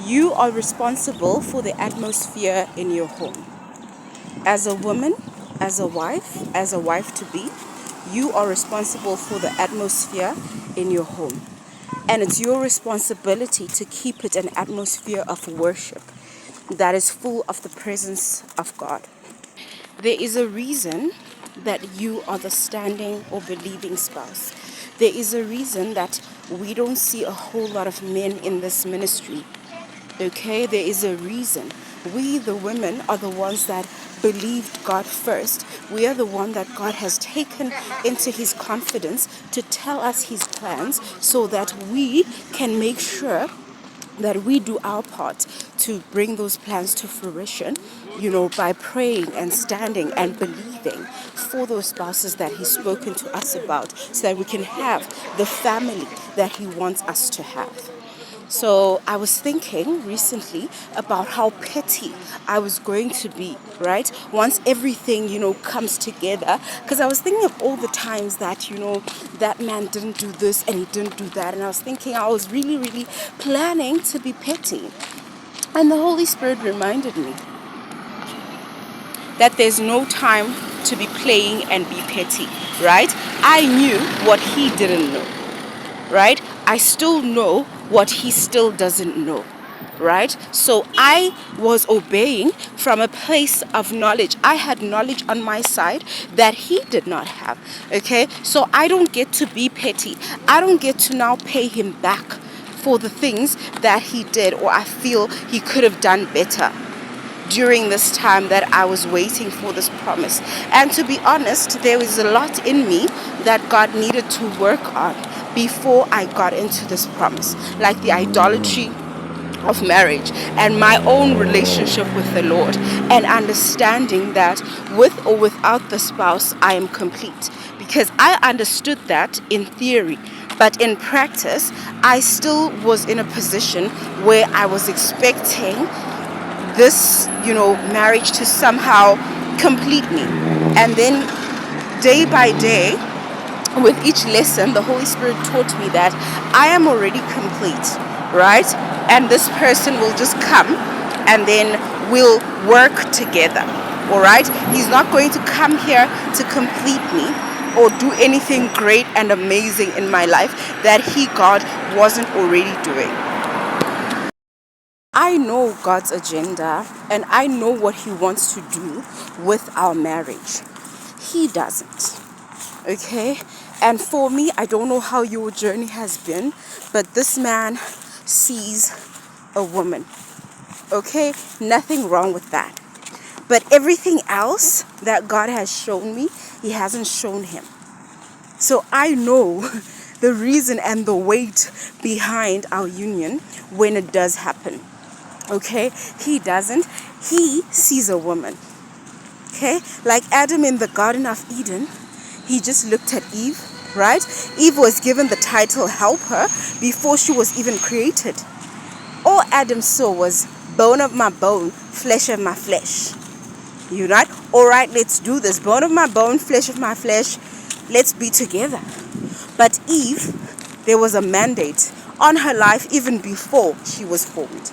You are responsible for the atmosphere in your home. As a woman, as a wife to be, you are responsible for the atmosphere in your home. And it's your responsibility to keep it an atmosphere of worship that is full of the presence of God. There is a reason that you are the standing or believing spouse. There is a reason that we don't see a whole lot of men in this ministry. Okay, there is a reason. We, the women, are the ones that believed God first. We are the one that God has taken into his confidence to tell us his plans so that we can make sure that we do our part to bring those plans to fruition, by praying and standing and believing for those spouses that he's spoken to us about so that we can have the family that he wants us to have. So I was thinking recently about how petty I was going to be, right? Once everything, comes together. Because I was thinking of all the times that, that man didn't do this and he didn't do that. And I was thinking I was really, really planning to be petty. And the Holy Spirit reminded me that there's no time to be playing and be petty, right? I knew what he didn't know, right? I still know what he still doesn't know, right? So I was obeying from a place of knowledge. I had knowledge on my side that he did not have, okay? So I don't get to be petty. I don't get to now pay him back for the things that he did or I feel he could have done better during this time that I was waiting for this promise. And to be honest, there was a lot in me that God needed to work on before I got into this promise, like the idolatry of marriage and my own relationship with the Lord, and understanding that with or without the spouse, I am complete. Because I understood that in theory, but in practice, I still was in a position where I was expecting this, marriage to somehow complete me. And then day by day, with each lesson, the Holy Spirit taught me that I am already complete, right? And this person will just come and then we'll work together, all right? He's not going to come here to complete me or do anything great and amazing in my life that he, God, wasn't already doing. I know God's agenda and I know what he wants to do with our marriage. He doesn't. Okay? And for me, I don't know how your journey has been, but this man sees a woman. Okay? Nothing wrong with that. But everything else that God has shown me, he hasn't shown him. So I know the reason and the weight behind our union when it does happen. Okay? He doesn't. He sees a woman. Okay? Like Adam in the Garden of Eden, he just looked at Eve, right? Eve was given the title helper before she was even created. All Adam saw was bone of my bone, flesh of my flesh. You right? All right, let's do this. Bone of my bone, flesh of my flesh. Let's be together. But Eve, there was a mandate on her life even before she was formed.